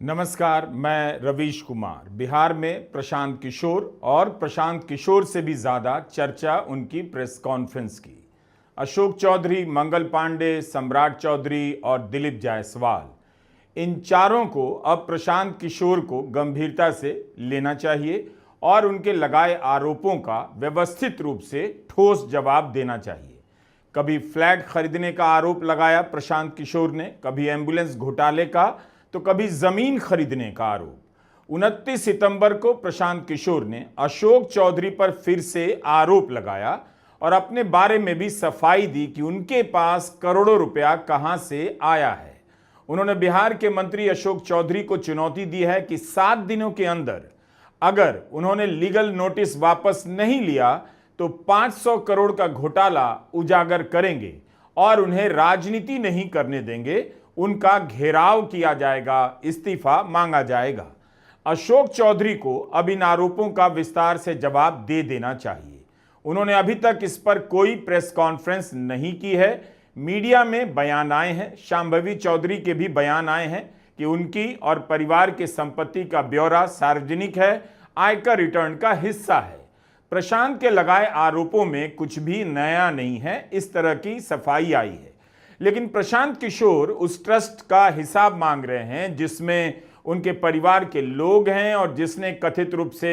नमस्कार, मैं रवीश कुमार। बिहार में प्रशांत किशोर और प्रशांत किशोर से भी ज़्यादा चर्चा उनकी प्रेस कॉन्फ्रेंस की। अशोक चौधरी, मंगल पांडे, सम्राट चौधरी और दिलीप जायसवाल, इन चारों को अब प्रशांत किशोर को गंभीरता से लेना चाहिए और उनके लगाए आरोपों का व्यवस्थित रूप से ठोस जवाब देना चाहिए। कभी फ्लैट खरीदने का आरोप लगाया प्रशांत किशोर ने, कभी एम्बुलेंस घोटाले का, तो कभी जमीन खरीदने का आरोप। 29 सितंबर को प्रशांत किशोर ने अशोक चौधरी पर फिर से आरोप लगाया और अपने बारे में भी सफाई दी कि उनके पास करोड़ों रुपया कहां से आया है। उन्होंने बिहार के मंत्री अशोक चौधरी को चुनौती दी है कि 7 दिनों के अंदर अगर उन्होंने लीगल नोटिस वापस नहीं लिया तो 500 करोड़ का घोटाला उजागर करेंगे और उन्हें राजनीति नहीं करने देंगे, उनका घेराव किया जाएगा, इस्तीफा मांगा जाएगा। अशोक चौधरी को अब इन आरोपों का विस्तार से जवाब दे देना चाहिए। उन्होंने अभी तक इस पर कोई प्रेस कॉन्फ्रेंस नहीं की है। मीडिया में बयान आए हैं, शांभवी चौधरी के भी बयान आए हैं कि उनकी और परिवार के संपत्ति का ब्यौरा सार्वजनिक है, आयकर रिटर्न का हिस्सा है। प्रशांत के लगाए आरोपों में कुछ भी नया नहीं है, इस तरह की सफाई आई है। लेकिन प्रशांत किशोर उस ट्रस्ट का हिसाब मांग रहे हैं जिसमें उनके परिवार के लोग हैं और जिसने कथित रूप से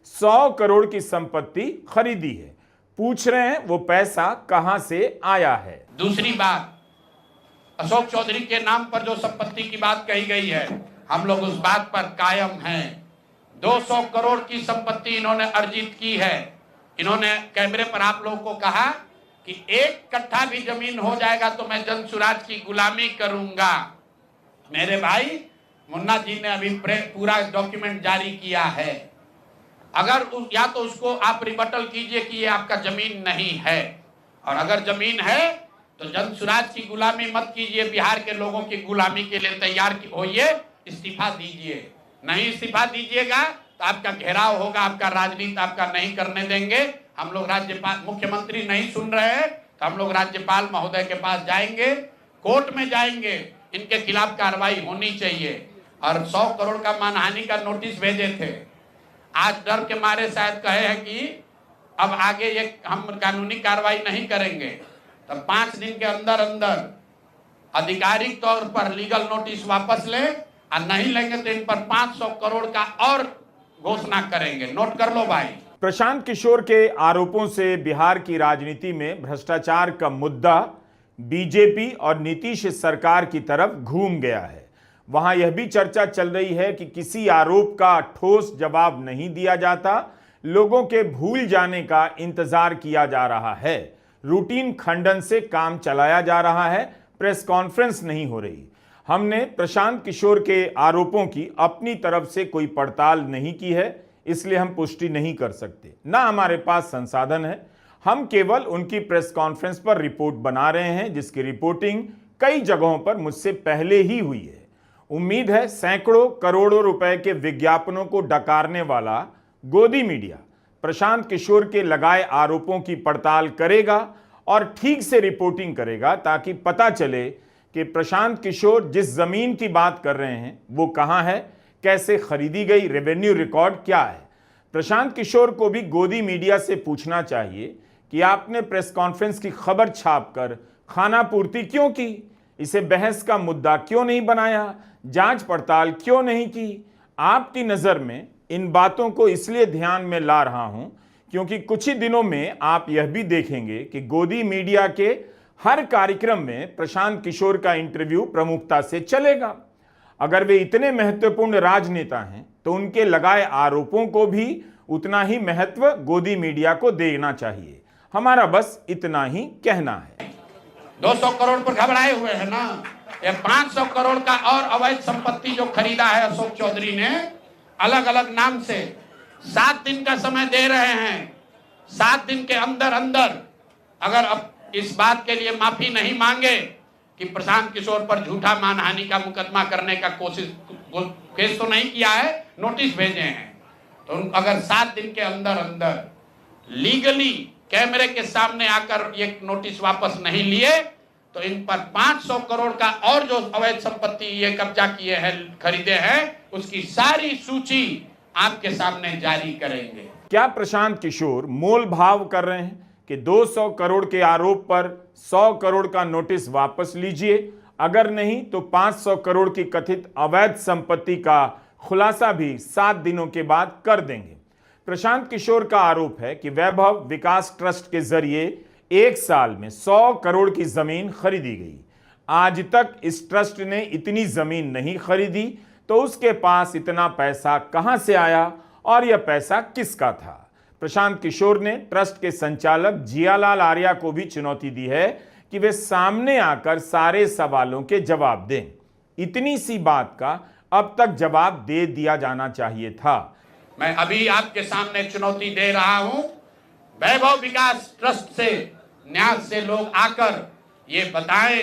100 करोड़ की संपत्ति खरीदी है। पूछ रहे हैं वो पैसा कहां से आया है। दूसरी बात, अशोक चौधरी के नाम पर जो संपत्ति की बात कही गई है, हम लोग उस बात पर कायम हैं। 200 करोड़ की संपत्ति इन्होंने अर्जित की है। इन्होंने कैमरे पर आप लोगों को कहा कि 1 कट्ठा भी जमीन हो जाएगा तो मैं जनसुराज की गुलामी करूंगा। मेरे भाई मुन्ना जी ने अभी पूरा डॉक्यूमेंट जारी किया है। अगर या तो उसको आप रिबटल कीजिए कि ये आपका जमीन नहीं है, और अगर जमीन है तो जनसुराज की गुलामी मत कीजिए, बिहार के लोगों की गुलामी के लिए तैयार होइए, इस्तीफा दीजिए। नहीं इस्तीफा दीजिएगा तो आपका घेराव होगा, आपका राजनीति आपका नहीं करने देंगे। हम लोग राज्यपाल, मुख्यमंत्री नहीं सुन रहे हैं तो हम लोग राज्यपाल महोदय के पास जाएंगे, कोर्ट में जाएंगे, इनके खिलाफ कार्रवाई होनी चाहिए। और 100 करोड़ का मानहानि का नोटिस भेजे थे। आज डर के मारे शायद कहे हैं कि अब आगे ये हम कानूनी कार्रवाई नहीं करेंगे, तो 5 दिन के अंदर अंदर आधिकारिक तौर पर लीगल नोटिस वापस लें, और नहीं लेंगे तो इन पर 500 करोड़ का और घोषणा करेंगे। नोट कर लो भाई। प्रशांत किशोर के आरोपों से बिहार की राजनीति में भ्रष्टाचार का मुद्दा बीजेपी और नीतीश सरकार की तरफ घूम गया है। वहां यह भी चर्चा चल रही है कि किसी आरोप का ठोस जवाब नहीं दिया जाता, लोगों के भूल जाने का इंतजार किया जा रहा है, रूटीन खंडन से काम चलाया जा रहा है, प्रेस कॉन्फ्रेंस नहीं हो रही। हमने प्रशांत किशोर के आरोपों की अपनी तरफ से कोई पड़ताल नहीं की है, इसलिए हम पुष्टि नहीं कर सकते, ना हमारे पास संसाधन है। हम केवल उनकी प्रेस कॉन्फ्रेंस पर रिपोर्ट बना रहे हैं, जिसकी रिपोर्टिंग कई जगहों पर मुझसे पहले ही हुई है। उम्मीद है सैकड़ों करोड़ों रुपए के विज्ञापनों को डकारने वाला गोदी मीडिया प्रशांत किशोर के लगाए आरोपों की पड़ताल करेगा और ठीक से रिपोर्टिंग करेगा, ताकि पता चले कि प्रशांत किशोर जिस जमीन की बात कर रहे हैं वो कहां है, कैसे खरीदी गई, रेवेन्यू रिकॉर्ड क्या है। प्रशांत किशोर को भी गोदी मीडिया से पूछना चाहिए कि आपने प्रेस कॉन्फ्रेंस की खबर छापकर खाना पूर्ति क्यों की, इसे बहस का मुद्दा क्यों नहीं बनाया, जांच पड़ताल क्यों नहीं की। आपकी नजर में इन बातों को इसलिए ध्यान में ला रहा हूं क्योंकि कुछ ही दिनों में आप यह भी देखेंगे कि गोदी मीडिया के हर कार्यक्रम में प्रशांत किशोर का इंटरव्यू प्रमुखता से चलेगा। अगर वे इतने महत्वपूर्ण राजनेता हैं तो उनके लगाए आरोपों को भी उतना ही महत्व गोदी मीडिया को देना चाहिए। हमारा बस इतना ही कहना है। 200 करोड़ पर घबराए हुए हैं ना, ये 500 करोड़ का और अवैध संपत्ति जो खरीदा है अशोक चौधरी ने अलग अलग नाम से, 7 दिन का समय दे रहे हैं। 7 दिन के अंदर अंदर अगर अब इस बात के लिए माफी नहीं मांगे कि प्रशांत किशोर पर झूठा मानहानि का मुकदमा करने का केस तो नहीं किया है, नोटिस भेजे हैं, तो अगर 7 दिन के अंदर अंदर लीगली कैमरे के सामने आकर ये नोटिस वापस नहीं लिए तो इन पर 500 करोड़ का और जो अवैध संपत्ति ये कब्जा किए हैं, खरीदे हैं, उसकी सारी सूची आपके सामने जारी करेंगे। क्या प्रशांत किशोर मोल भाव कर रहे हैं कि 200 करोड़ के आरोप पर 100 करोड़ का नोटिस वापस लीजिए, अगर नहीं तो 500 करोड़ की कथित अवैध संपत्ति का खुलासा भी 7 दिनों के बाद कर देंगे? प्रशांत किशोर का आरोप है कि वैभव विकास ट्रस्ट के जरिए 1 साल में 100 करोड़ की जमीन खरीदी गई। आज तक इस ट्रस्ट ने इतनी जमीन नहीं खरीदी, तो उसके पास इतना पैसा कहां से आया और यह पैसा किसका था? प्रशांत किशोर ने ट्रस्ट के संचालक जियालाल आर्या को भी चुनौती दी है कि वे सामने आकर सारे सवालों के जवाब दें। इतनी सी बात का अब तक जवाब दे दिया जाना चाहिए था। मैं अभी आपके सामने चुनौती दे रहा हूं, वैभव विकास ट्रस्ट से न्यास से लोग आकर ये बताएं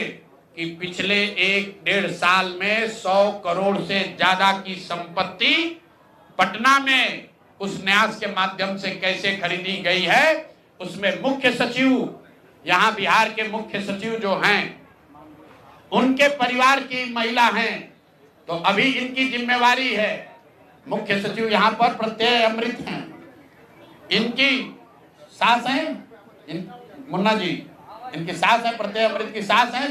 कि पिछले 1-1.5 साल में 100 करोड़ से ज्यादा की संपत्ति पटना में उस न्यास के माध्यम से कैसे खरीदी गई है। उसमें मुख्य सचिव, यहां बिहार के मुख्य सचिव जो हैं, उनके परिवार की महिला हैं, तो अभी इनकी जिम्मेवारी है। मुख्य सचिव यहां पर प्रत्यय अमृत हैं, इनकी सास हैं, मुन्ना जी इनकी सास है, प्रत्यय अमृत की सास है,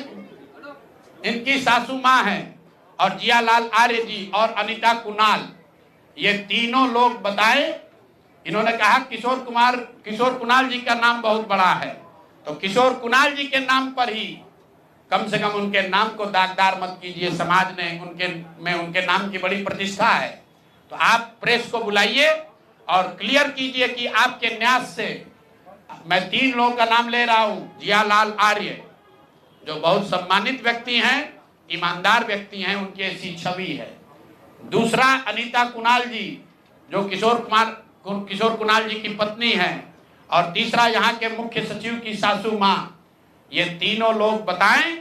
इनकी सासू मां है, और जियालाल आर्य जी और अनीता कुणाल, ये तीनों लोग बताएं। इन्होंने कहा किशोर कुणाल जी का नाम बहुत बड़ा है, तो किशोर कुणाल जी के नाम पर ही कम से कम उनके नाम को दागदार मत कीजिए। समाज ने उनके नाम की बड़ी प्रतिष्ठा है। तो आप प्रेस को बुलाइए और क्लियर कीजिए कि आपके न्यास से मैं 3 लोगों का नाम ले रहा हूं। जियालाल आर्य जो बहुत सम्मानित व्यक्ति हैं, ईमानदार व्यक्ति हैं, उनकी ऐसी छवि है। दूसरा अनीता कुणाल जी जो किशोर कुणाल जी की पत्नी है, और तीसरा यहाँ के मुख्य सचिव की सासू मां। ये तीनों लोग बताएं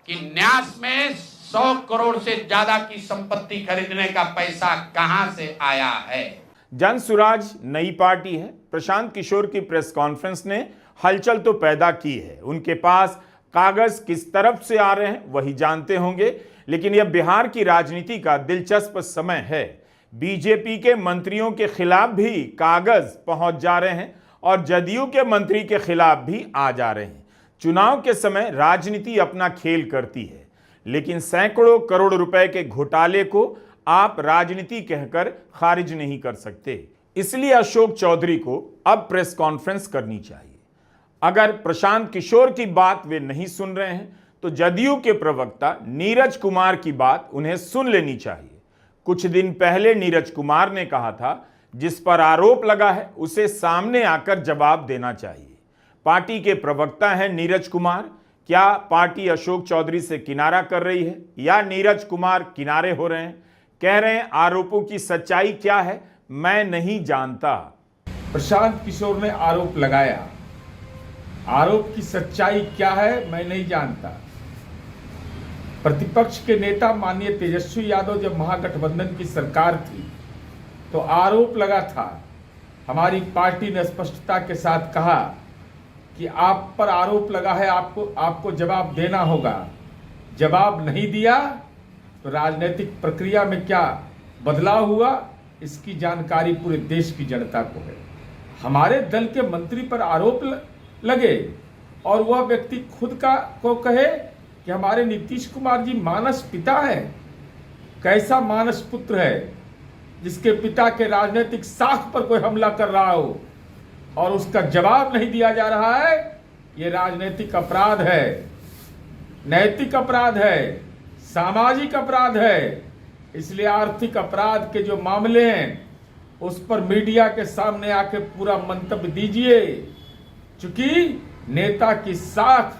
कि न्यास में 100 करोड़ से ज्यादा की संपत्ति खरीदने का पैसा कहां से आया है। जन सुराज नई पार्टी है। प्रशांत किशोर की प्रेस कॉन्फ्रेंस ने हलचल तो पैदा की है। उनके पास कागज किस तरफ से आ रहे हैं वही जानते होंगे, लेकिन यह बिहार की राजनीति का दिलचस्प समय है। बीजेपी के मंत्रियों के खिलाफ भी कागज पहुंच जा रहे हैं और जदयू के मंत्री के खिलाफ भी आ जा रहे हैं। चुनाव के समय राजनीति अपना खेल करती है, लेकिन सैकड़ों करोड़ रुपए के घोटाले को आप राजनीति कहकर खारिज नहीं कर सकते। इसलिए अशोक चौधरी को अब प्रेस कॉन्फ्रेंस करनी चाहिए। अगर प्रशांत किशोर की बात वे नहीं सुन रहे हैं तो जदयू के प्रवक्ता नीरज कुमार की बात उन्हें सुन लेनी चाहिए। कुछ दिन पहले नीरज कुमार ने कहा था जिस पर आरोप लगा है उसे सामने आकर जवाब देना चाहिए। पार्टी के प्रवक्ता हैं नीरज कुमार। क्या पार्टी अशोक चौधरी से किनारा कर रही है या नीरज कुमार किनारे हो रहे हैं? कह रहे हैं आरोपों की सच्चाई क्या है मैं नहीं जानता। प्रशांत किशोर ने आरोप लगाया, आरोप की सच्चाई क्या है मैं नहीं जानता। प्रतिपक्ष के नेता माननीय तेजस्वी यादव जब महागठबंधन की सरकार थी तो आरोप लगा था। हमारी पार्टी ने स्पष्टता के साथ कहा कि आप पर आरोप लगा है, आपको जवाब देना होगा। जवाब नहीं दिया तो राजनीतिक प्रक्रिया में क्या बदलाव हुआ इसकी जानकारी पूरे देश की जनता को है। हमारे दल के मंत्री पर आरोप लगे और वह व्यक्ति खुद को कहे कि हमारे नीतीश कुमार जी मानस पिता है। कैसा मानस पुत्र है जिसके पिता के राजनीतिक साख पर कोई हमला कर रहा हो और उसका जवाब नहीं दिया जा रहा है? ये राजनीतिक अपराध है, नैतिक अपराध है, सामाजिक अपराध है। इसलिए आर्थिक अपराध के जो मामले हैं उस पर मीडिया के सामने आके पूरा मंतव्य दीजिए। चूंकि नेता की साख,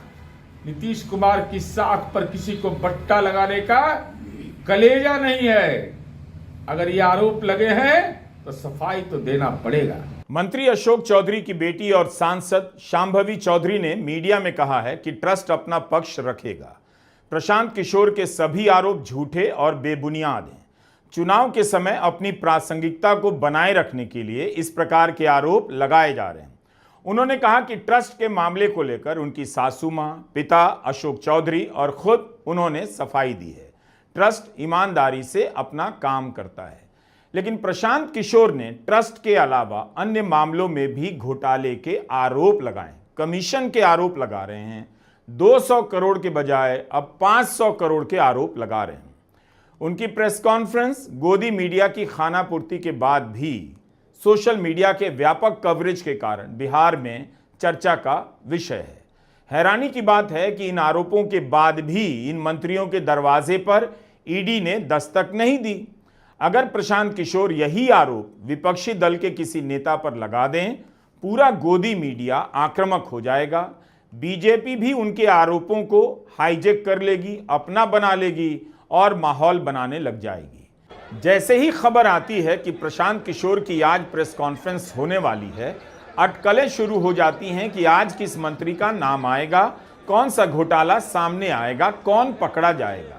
नीतीश कुमार की साख पर किसी को बट्टा लगाने का कलेजा नहीं है। अगर ये आरोप लगे हैं तो सफाई तो देना पड़ेगा। मंत्री अशोक चौधरी की बेटी और सांसद शांभवी चौधरी ने मीडिया में कहा है कि ट्रस्ट अपना पक्ष रखेगा। प्रशांत किशोर के सभी आरोप झूठे और बेबुनियाद हैं। चुनाव के समय अपनी प्रासंगिकता को बनाए रखने के लिए इस प्रकार के आरोप लगाए जा रहे हैं। उन्होंने कहा कि ट्रस्ट के मामले को लेकर उनकी सासू मां, पिता अशोक चौधरी और खुद उन्होंने सफाई दी है। ट्रस्ट ईमानदारी से अपना काम करता है। लेकिन प्रशांत किशोर ने ट्रस्ट के अलावा अन्य मामलों में भी घोटाले के आरोप लगाए, कमीशन के आरोप लगा रहे हैं। 200 करोड़ के बजाय अब 500 करोड़ के आरोप लगा रहे हैं। उनकी प्रेस कॉन्फ्रेंस गोदी मीडिया की खानापूर्ति के बाद भी सोशल मीडिया के व्यापक कवरेज के कारण बिहार में चर्चा का विषय है। हैरानी की बात है कि इन आरोपों के बाद भी इन मंत्रियों के दरवाजे पर ईडी ने दस्तक नहीं दी। अगर प्रशांत किशोर यही आरोप विपक्षी दल के किसी नेता पर लगा दें, पूरा गोदी मीडिया आक्रामक हो जाएगा। बीजेपी भी उनके आरोपों को हाईजैक कर लेगी, अपना बना लेगी और माहौल बनाने लग जाएगी। जैसे ही खबर आती है कि प्रशांत किशोर की आज प्रेस कॉन्फ्रेंस होने वाली है, अटकलें शुरू हो जाती हैं कि आज किस मंत्री का नाम आएगा, कौन सा घोटाला सामने आएगा, कौन पकड़ा जाएगा।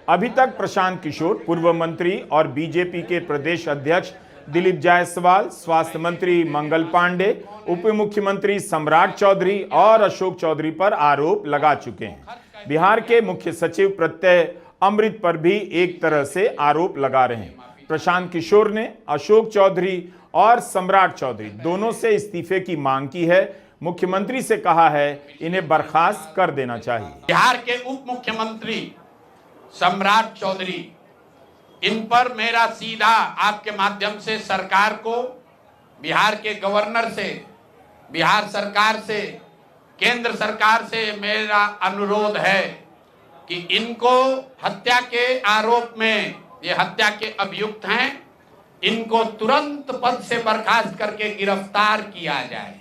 अभी तक प्रशांत किशोर, पूर्व मंत्री और बीजेपी के प्रदेश अध्यक्ष दिलीप जायसवाल, स्वास्थ्य मंत्री मंगल पांडे, उप मुख्यमंत्री सम्राट चौधरी और अशोक चौधरी पर आरोप लगा चुके हैं। बिहार के मुख्य सचिव प्रत्यय अमृत पर भी एक तरह से आरोप लगा रहे हैं। प्रशांत किशोर ने अशोक चौधरी और सम्राट चौधरी दोनों से इस्तीफे की मांग की है। मुख्यमंत्री से कहा है इन्हें बर्खास्त कर देना चाहिए। बिहार के उप मुख्यमंत्री सम्राट चौधरी, इन पर मेरा सीधा आपके माध्यम से सरकार को, बिहार के गवर्नर से, बिहार सरकार से, केंद्र सरकार से मेरा अनुरोध है कि इनको हत्या के आरोप में, ये हत्या के अभियुक्त हैं, इनको तुरंत पद से बर्खास्त करके गिरफ्तार किया जाए।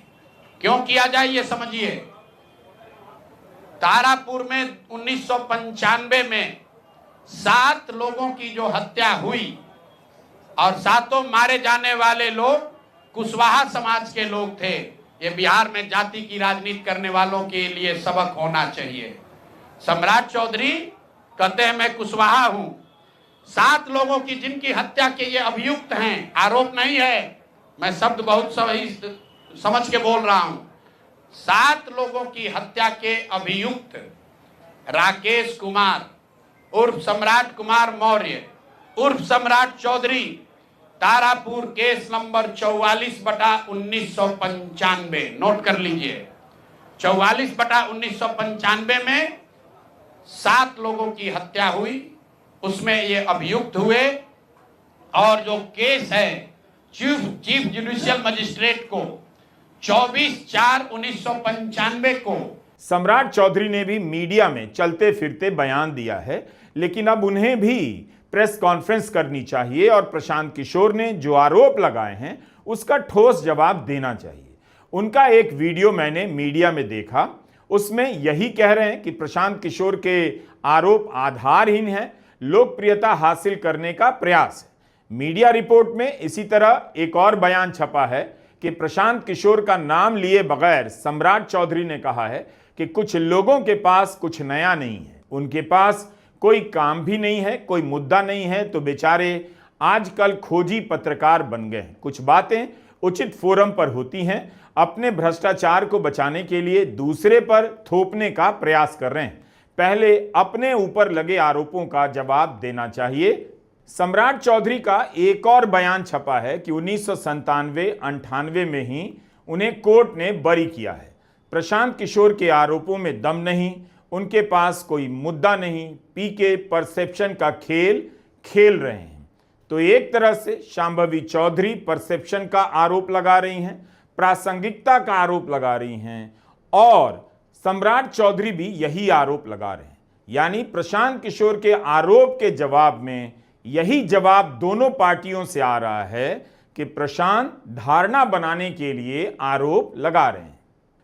क्यों किया जाए ये समझिए। तारापुर में 1995 में 7 लोगों की जो हत्या हुई और 7 मारे जाने वाले लोग कुशवाहा समाज के लोग थे। ये बिहार में जाति की राजनीति करने वालों के लिए सबक होना चाहिए। सम्राट चौधरी कहते हैं मैं कुशवाहा हूं। 7 लोगों की जिनकी हत्या के ये अभियुक्त हैं, आरोप नहीं है, मैं शब्द बहुत सही समझ के बोल रहा हूं। 7 लोगों की हत्या के अभियुक्त राकेश कुमार उर्फ सम्राट कुमार मौर्य उर्फ Samrat Choudhary, Tarapur case number 44/1995, note कर लीजिए। 44/1995 में 7 लोगों की हत्या हुई, उसमें ये अभियुक्त हुए और जो केस है चीफ जुडिशियल मजिस्ट्रेट को 24/4/1995 को। सम्राट चौधरी ने भी मीडिया में चलते फिरते बयान दिया है, लेकिन अब उन्हें भी प्रेस कॉन्फ्रेंस करनी चाहिए और प्रशांत किशोर ने जो आरोप लगाए हैं उसका ठोस जवाब देना चाहिए। उनका एक वीडियो मैंने मीडिया में देखा, उसमें यही कह रहे हैं कि प्रशांत किशोर के आरोप आधारहीन हैं, लोकप्रियता हासिल करने का प्रयास है। मीडिया रिपोर्ट में इसी तरह एक और बयान छपा है कि प्रशांत किशोर का नाम लिए बगैर सम्राट चौधरी ने कहा है कि कुछ लोगों के पास कुछ नया नहीं है, उनके पास कोई काम भी नहीं है, कोई मुद्दा नहीं है, तो बेचारे आजकल खोजी पत्रकार बन गए हैं। कुछ बातें उचित फोरम पर होती हैं, अपने भ्रष्टाचार को बचाने के लिए दूसरे पर थोपने का प्रयास कर रहे हैं। पहले अपने ऊपर लगे आरोपों का जवाब देना चाहिए। सम्राट चौधरी का एक और बयान छपा है कि 1997-98 में ही उन्हें कोर्ट ने बरी किया है। प्रशांत किशोर के आरोपों में दम नहीं, उनके पास कोई मुद्दा नहीं, पीके परसेप्शन का खेल खेल रहे हैं। तो एक तरह से शांभवी चौधरी परसेप्शन का आरोप लगा रही हैं, प्रासंगिकता का आरोप लगा रही हैं और सम्राट चौधरी भी यही आरोप लगा रहे हैं। यानी प्रशांत किशोर के आरोप के जवाब में यही जवाब दोनों पार्टियों से आ रहा है कि प्रशांत धारणा बनाने के लिए आरोप लगा रहे हैं।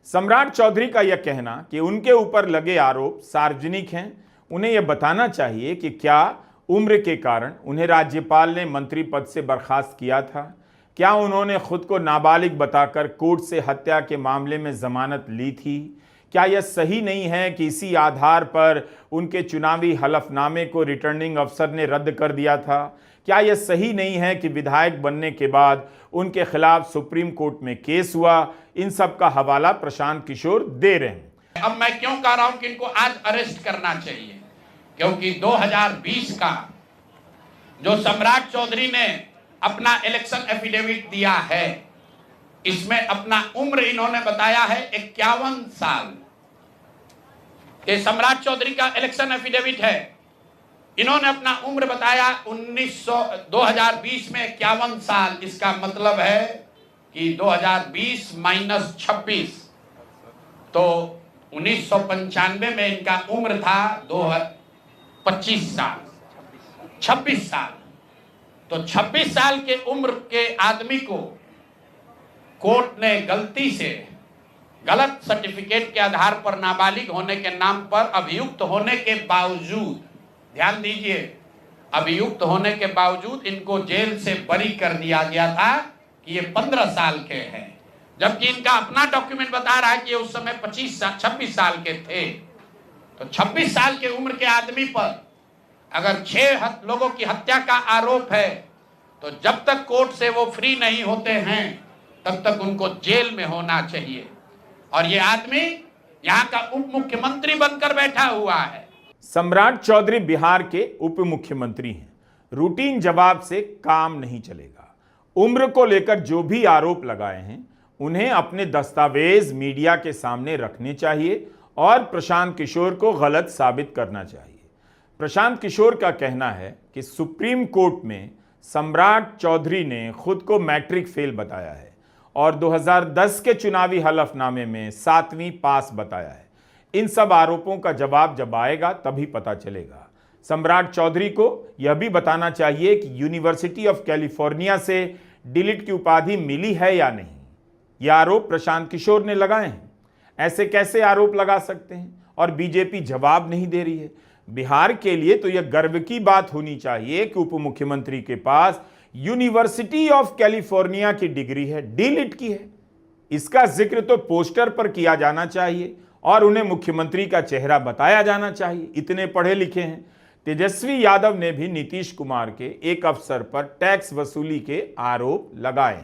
सम्राट चौधरी का यह कहना कि उनके ऊपर लगे आरोप सार्वजनिक हैं, उन्हें यह बताना चाहिए कि क्या उम्र के कारण उन्हें राज्यपाल ने मंत्री पद से बर्खास्त किया था? क्या उन्होंने खुद को नाबालिग बताकर कोर्ट से हत्या के मामले में जमानत ली थी? क्या यह सही नहीं है कि इसी आधार पर उनके चुनावी हलफनामे को रिटर्निंग अफसर ने रद्द कर दिया था? क्या यह सही नहीं है कि विधायक बनने के बाद उनके खिलाफ सुप्रीम कोर्ट में केस हुआ? इन सब का हवाला प्रशांत किशोर दे रहे हैं। अब मैं क्यों कह रहा हूं कि इनको आज अरेस्ट करना चाहिए, क्योंकि 2020 का जो सम्राट चौधरी ने अपना इलेक्शन एफिडेविट दिया है, इसमें अपना उम्र इन्होंने बताया है 51 साल। ये सम्राट चौधरी का इलेक्शन एफिडेविट है। इन्होंने अपना उम्र बताया 2020 में 51 साल। इसका मतलब है कि 2020 माइनस 26, तो 1995 में इनका उम्र था 25 साल, 26 साल। तो 26 साल के उम्र के आदमी को कोर्ट ने गलती से गलत सर्टिफिकेट के आधार पर नाबालिग होने के नाम पर अभियुक्त होने के बावजूद, ध्यान दीजिए, अभियुक्त होने के बावजूद इनको जेल से बरी कर दिया गया था कि ये 15 साल के हैं, जबकि इनका अपना डॉक्यूमेंट बता रहा है कि उस समय 26 साल के थे। तो 26 साल के उम्र के आदमी पर अगर 6 लोगों की हत्या का आरोप है, तो जब तक कोर्ट से वो फ्री नहीं होते हैं तब तक उनको जेल में होना चाहिए। और ये आदमी यहाँ का उप मुख्यमंत्री बनकर बैठा हुआ है। सम्राट चौधरी बिहार के उप मुख्यमंत्री हैं। रूटीन जवाब से काम नहीं चलेगा। उम्र को लेकर जो भी आरोप लगाए हैं उन्हें अपने दस्तावेज मीडिया के सामने रखने चाहिए और प्रशांत किशोर को गलत साबित करना चाहिए। प्रशांत किशोर का कहना है कि सुप्रीम कोर्ट में सम्राट चौधरी ने खुद को मैट्रिक फेल बताया है और 2010 के चुनावी हलफनामे में 7वीं पास बताया है। इन सब आरोपों का जवाब जब आएगा तभी पता चलेगा। सम्राट चौधरी को यह भी बताना चाहिए कि यूनिवर्सिटी ऑफ कैलिफोर्निया से डिलीट की उपाधि मिली है या नहीं। यह आरोप प्रशांत किशोर ने लगाए हैं। ऐसे कैसे आरोप लगा सकते हैं और बीजेपी जवाब नहीं दे रही है? बिहार के लिए तो यह गर्व की बात होनी चाहिए कि उप मुख्यमंत्री के पास यूनिवर्सिटी ऑफ कैलिफोर्निया की डिग्री है, डिलीट की है। इसका जिक्र तो पोस्टर पर किया जाना चाहिए और उन्हें मुख्यमंत्री का चेहरा बताया जाना चाहिए। इतने पढ़े लिखे हैं। तेजस्वी यादव ने भी नीतीश कुमार के एक अफसर पर टैक्स वसूली के आरोप लगाए।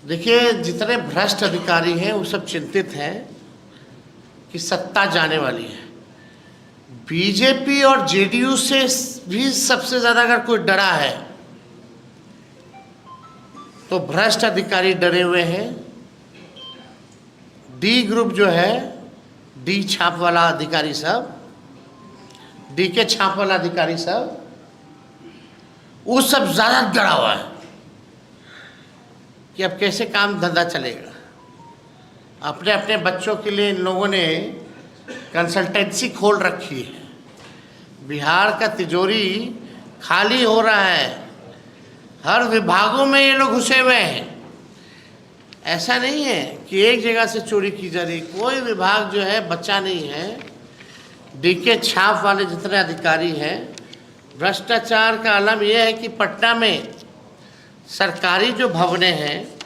देखिए, जितने भ्रष्ट अधिकारी हैं वो सब चिंतित हैं कि सत्ता जाने वाली है। बीजेपी और जेडीयू से भी सबसे ज्यादा अगर कोई डरा है तो भ्रष्ट अधिकारी डरे हुए हैं। डी ग्रुप जो है, डी छाप वाला अधिकारी सब, डी के छाप वाला अधिकारी सब, वो सब ज्यादा डरा हुआ है कि अब कैसे काम धंधा चलेगा। अपने अपने बच्चों के लिए इन लोगों ने कंसल्टेंसी खोल रखी है। बिहार का तिजोरी खाली हो रहा है। हर विभागों में ये लोग घुसे हुए हैं। ऐसा नहीं है कि एक जगह से चोरी की जा रही, कोई विभाग जो है बचा नहीं है। डीके छाप वाले जितने अधिकारी हैं, भ्रष्टाचार का आलम यह है कि पटना में सरकारी जो भवनें हैं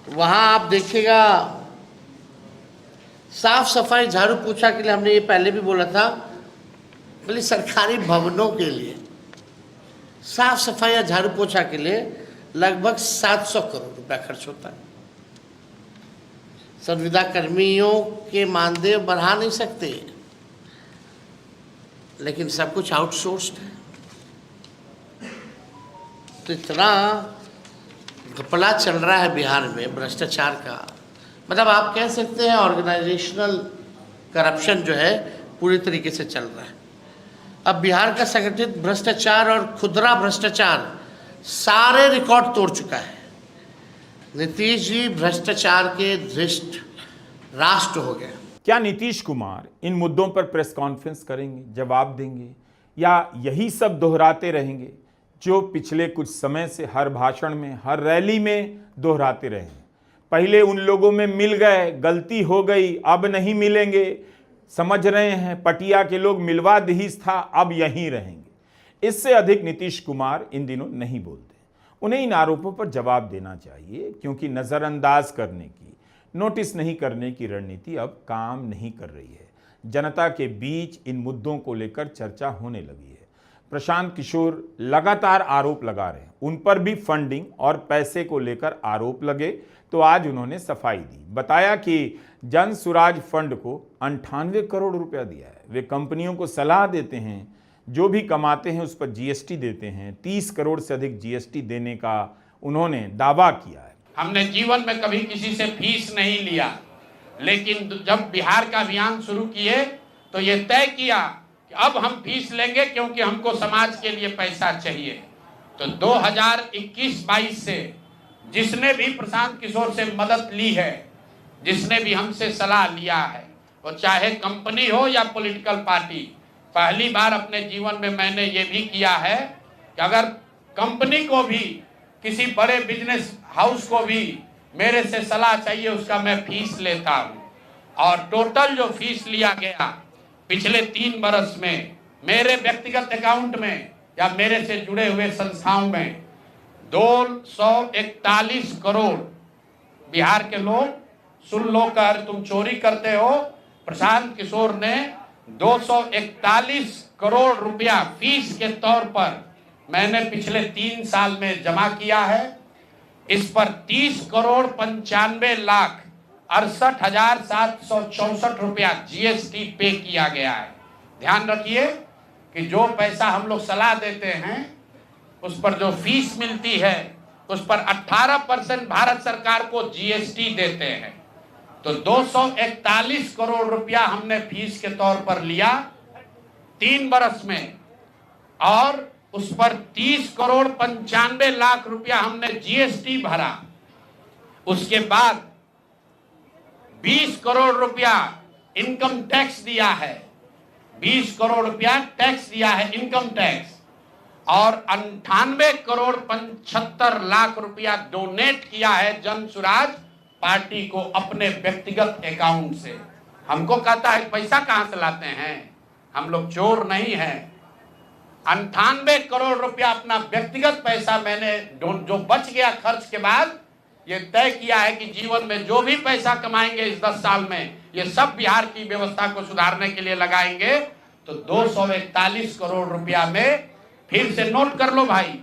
वहाँ आप देखिएगा साफ सफाई झाड़ू पोछा के लिए, हमने ये पहले भी बोला था, बोले सरकारी भवनों के लिए साफ सफाई या झाड़ू पोछा के लिए लगभग 700 करोड़ रुपया खर्च होता है। संविदा कर्मियों के मानदेय बढ़ा नहीं सकते, लेकिन सब कुछ आउटसोर्स्ड है। तो इतना घपला चल रहा है बिहार में भ्रष्टाचार का, मतलब आप कह सकते हैं ऑर्गेनाइजेशनल करप्शन जो है पूरी तरीके से चल रहा है। अब बिहार का संगठित भ्रष्टाचार और खुदरा भ्रष्टाचार सारे रिकॉर्ड तोड़ चुका है। नीतीश जी भ्रष्टाचार के धृष्ट राष्ट्र हो गए। क्या नीतीश कुमार इन मुद्दों पर प्रेस कॉन्फ्रेंस करेंगे, जवाब देंगे, या यही सब दोहराते रहेंगे जो पिछले कुछ समय से हर भाषण में, हर रैली में दोहराते रहे हैं? पहले उन लोगों में मिल गए, गलती हो गई, अब नहीं मिलेंगे, समझ रहे हैं पटिया के लोग मिलवा दहीज था, अब यहीं रहेंगे। इससे अधिक नीतीश कुमार इन दिनों नहीं बोलते। उन्हें इन आरोपों पर जवाब देना चाहिए, क्योंकि नज़रअंदाज करने की, नोटिस नहीं करने की रणनीति अब काम नहीं कर रही है। जनता के बीच इन मुद्दों को लेकर चर्चा होने लगी है। प्रशांत किशोर लगातार आरोप लगा रहे हैं, उन पर भी फंडिंग और पैसे को लेकर आरोप लगे तो आज उन्होंने सफाई दी। बताया कि जन सुराज फंड को 98 करोड़ रुपया दिया है। वे कंपनियों को सलाह देते हैं, जो भी कमाते हैं उस पर जीएसटी देते हैं। 30 करोड़ से अधिक जीएसटी देने का उन्होंने दावा किया है। हमने जीवन में कभी किसी से फीस नहीं लिया, लेकिन जब बिहार का अभियान शुरू किए तो ये तय किया कि अब हम फीस लेंगे, क्योंकि हमको समाज के लिए पैसा चाहिए। तो 2021-22 से जिसने भी प्रशांत किशोर से मदद ली है, जिसने भी हमसे सलाह लिया है, वो चाहे कंपनी हो या पॉलिटिकल पार्टी, पहली बार अपने जीवन में मैंने ये भी किया है कि अगर कंपनी को भी, किसी बड़े बिजनेस हाउस को भी मेरे से सलाह चाहिए, उसका मैं फीस लेता हूँ। और टोटल जो फीस लिया गया पिछले 3 बरस में मेरे व्यक्तिगत अकाउंट में या मेरे से जुड़े हुए संस्थाओं में 241 करोड़। बिहार के लोग सुन लो, कर तुम चोरी करते हो, प्रशांत किशोर ने 241 करोड़ रुपया फीस के तौर पर मैंने पिछले 3 साल में जमा किया है। इस पर 30 करोड़ 95 लाख 68,764 रुपया जीएसटी पे किया गया है। ध्यान रखिए कि जो पैसा हम लोग सलाह देते हैं, उस पर जो फीस मिलती है, उस पर 18% भारत सरकार को जीएसटी देते हैं। तो 241 करोड़ रुपया हमने फीस के तौर पर लिया 3 बरस में, और उस पर 30 करोड़ 95 लाख रुपया हमने जीएसटी भरा। उसके बाद 20 करोड़ रुपया इनकम टैक्स दिया है, 20 करोड़ रुपया टैक्स दिया है, इनकम टैक्स, और 98 करोड़ 75 लाख रुपया डोनेट किया है जन सुराज पार्टी को अपने व्यक्तिगत अकाउंट से। हमको कहता है पैसा कहां से लाते हैं, हम लोग चोर नहीं हैं। 98 करोड़ रुपया अपना व्यक्तिगत पैसा मैंने जो बच गया खर्च के बाद ये तय किया है कि जीवन में जो भी पैसा कमाएंगे इस 10 साल में, ये सब बिहार की व्यवस्था को सुधारने के लिए लगाएंगे। तो 241 करोड़ रुपया में, फिर से नोट कर लो भाई,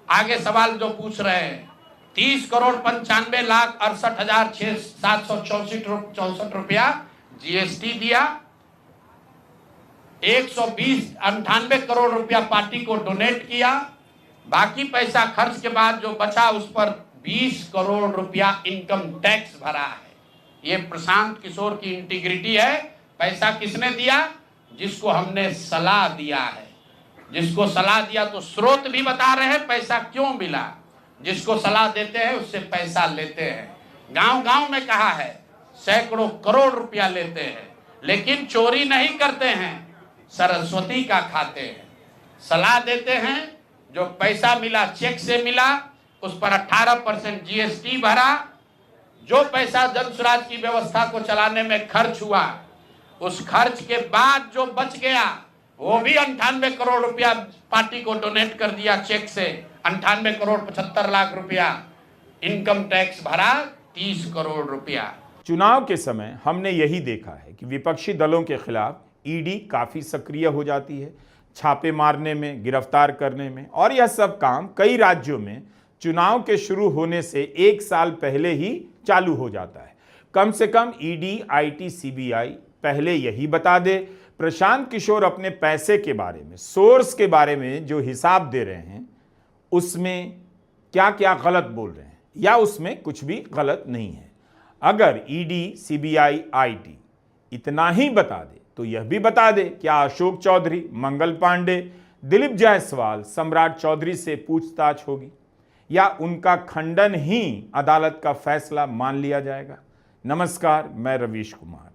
आगे सवाल जो पूछ रहे हैं, 30 करोड़ 95 लाख 68,764 रुपया जीएसटी दिया, 198 करोड़ रुपया पार्टी को डोनेट किया, बाकी पैसा खर्च के बाद जो बचा उस पर 20 करोड़ रुपया इनकम टैक्स भरा है। ये प्रशांत किशोर की इंटीग्रिटी है। पैसा किसने दिया? जिसको हमने सलाह दिया है। जिसको सलाह दिया तो स्रोत भी बता रहे हैं पैसा क्यों मिला। जिसको सलाह देते हैं उससे पैसा लेते हैं। गांव गांव में कहा है, सैकड़ों करोड़ रुपया लेते हैं, लेकिन चोरी नहीं करते हैं, सरस्वती का खाते हैं। सलाह देते हैं, जो पैसा मिला चेक से मिला, उस पर 18% जीएसटी भरा। जो पैसा जन सुराज की व्यवस्था को चलाने में खर्च हुआ, उस खर्च के बाद जो बच गया वो भी 98 करोड़ रुपया पार्टी को डोनेट कर दिया चेक से। 98 करोड़ 75 लाख रुपया इनकम टैक्स भरा, 30 करोड़ रुपया। चुनाव के समय हमने यही देखा है कि विपक्षी दलों के खिलाफ ईडी काफी सक्रिय हो जाती है, छापे मारने में, गिरफ्तार करने में, और यह सब काम कई राज्यों में चुनाव के शुरू होने से 1 साल पहले ही चालू हो जाता है। कम से कम ईडी, आईटी, सीबीआई पहले यही बता दे प्रशांत किशोर अपने पैसे के बारे में, सोर्स के बारे में जो हिसाब दे रहे हैं, उसमें क्या क्या गलत बोल रहे हैं या उसमें कुछ भी गलत नहीं है। अगर ईडी, सीबीआई, आईटी इतना ही बता दे तो यह भी बता दे क्या अशोक चौधरी, मंगल पांडे, दिलीप जायसवाल, सम्राट चौधरी से पूछताछ होगी या उनका खंडन ही अदालत का फैसला मान लिया जाएगा। नमस्कार, मैं रवीश कुमार।